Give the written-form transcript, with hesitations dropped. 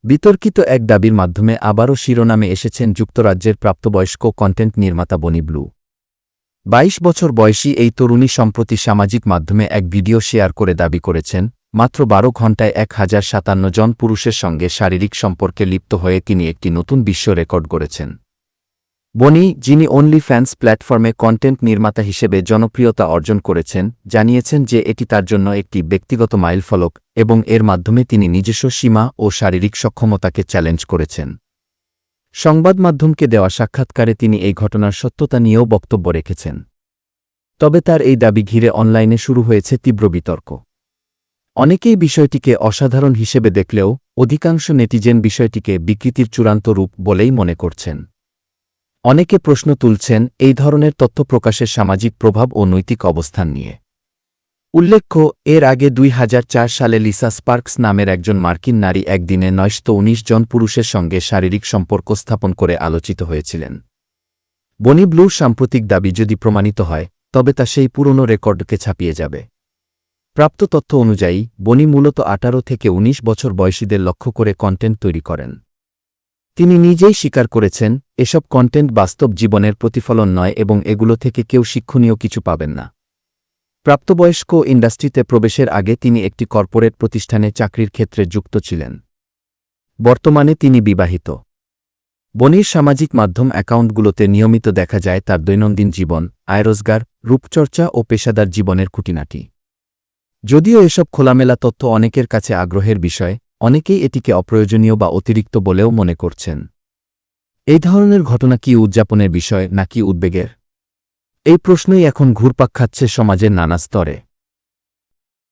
বিতর্কিত এক দাবির মাধ্যমে আবারও শিরোনামে এসেছেন যুক্তরাজ্যের প্রাপ্তবয়স্ক কন্টেন্ট নির্মাতা বনি ব্লু। ২২ বছর বয়সী এই তরুণী সম্প্রতি সামাজিক মাধ্যমে এক ভিডিও শেয়ার করে দাবি করেছেন, মাত্র ১২ ঘণ্টায় ১,০৫৭ জন পুরুষের সঙ্গে শারীরিক সম্পর্কে লিপ্ত হয়ে তিনি একটি নতুন বিশ্ব রেকর্ড গড়েছেন। বনি, যিনি অনলি ফ্যান্স প্ল্যাটফর্মে কন্টেন্ট নির্মাতা হিসেবে জনপ্রিয়তা অর্জন করেছেন, জানিয়েছেন যে এটি তার জন্য একটি ব্যক্তিগত মাইলফলক এবং এর মাধ্যমে তিনি নিজস্ব সীমা ও শারীরিক সক্ষমতাকে চ্যালেঞ্জ করেছেন। সংবাদমাধ্যমকে দেওয়া সাক্ষাৎকারে তিনি এই ঘটনার সত্যতা নিয়েও বক্তব্য রেখেছেন। তবে তার এই দাবি ঘিরে অনলাইনে শুরু হয়েছে তীব্র বিতর্ক। অনেকেই বিষয়টিকে অসাধারণ হিসেবে দেখলেও অধিকাংশ নেটিজেন বিষয়টিকে বিকৃতির চূড়ান্ত রূপ বলেই মনে করছেন। অনেকে প্রশ্ন তুলছেন এই ধরনের তথ্য প্রকাশের সামাজিক প্রভাব ও নৈতিক অবস্থান নিয়ে। উল্লেখ্য, এর আগে ২০০৪ সালে লিসা স্পার্কস নামের একজন মার্কিন নারী একদিনে ৯১৯ জন পুরুষের সঙ্গে শারীরিক সম্পর্ক স্থাপন করে আলোচিত হয়েছিলেন। বনি ব্লুর সাম্প্রতিক দাবি যদি প্রমাণিত হয়, তবে তা সেই পুরনো রেকর্ডকে ছাপিয়ে যাবে। প্রাপ্ত তথ্য অনুযায়ী, বনি মূলত ১৮ থেকে ১৯ বছর বয়সীদের লক্ষ্য করে কন্টেন্ট তৈরি করেন। তিনি নিজেই স্বীকার করেছেন, এসব কন্টেন্ট বাস্তব জীবনের প্রতিফলন নয় এবং এগুলো থেকে কেউ শিক্ষণীয় কিছু পাবেন না। প্রাপ্তবয়স্ক ইন্ডাস্ট্রিতে প্রবেশের আগে তিনি একটি কর্পোরেট প্রতিষ্ঠানে চাকরির ক্ষেত্রে যুক্ত ছিলেন। বর্তমানে তিনি বিবাহিত। বনির সামাজিক মাধ্যম অ্যাকাউন্টগুলোতে নিয়মিত দেখা যায় তার দৈনন্দিন জীবন, আয়রোজগার, রূপচর্চা ও পেশাদার জীবনের খুঁটিনাটি। যদিও এসব খোলামেলা তথ্য অনেকের কাছে আগ্রহের বিষয়, অনেকেই এটিকে অপ্রয়োজনীয় বা অতিরিক্ত বলেও মনে করছেন। এই ধরনের ঘটনা কি উদযাপনের বিষয় নাকি উদ্বেগের? এই প্রশ্নই এখন ঘুরপাক খাচ্ছে সমাজের নানা স্তরে।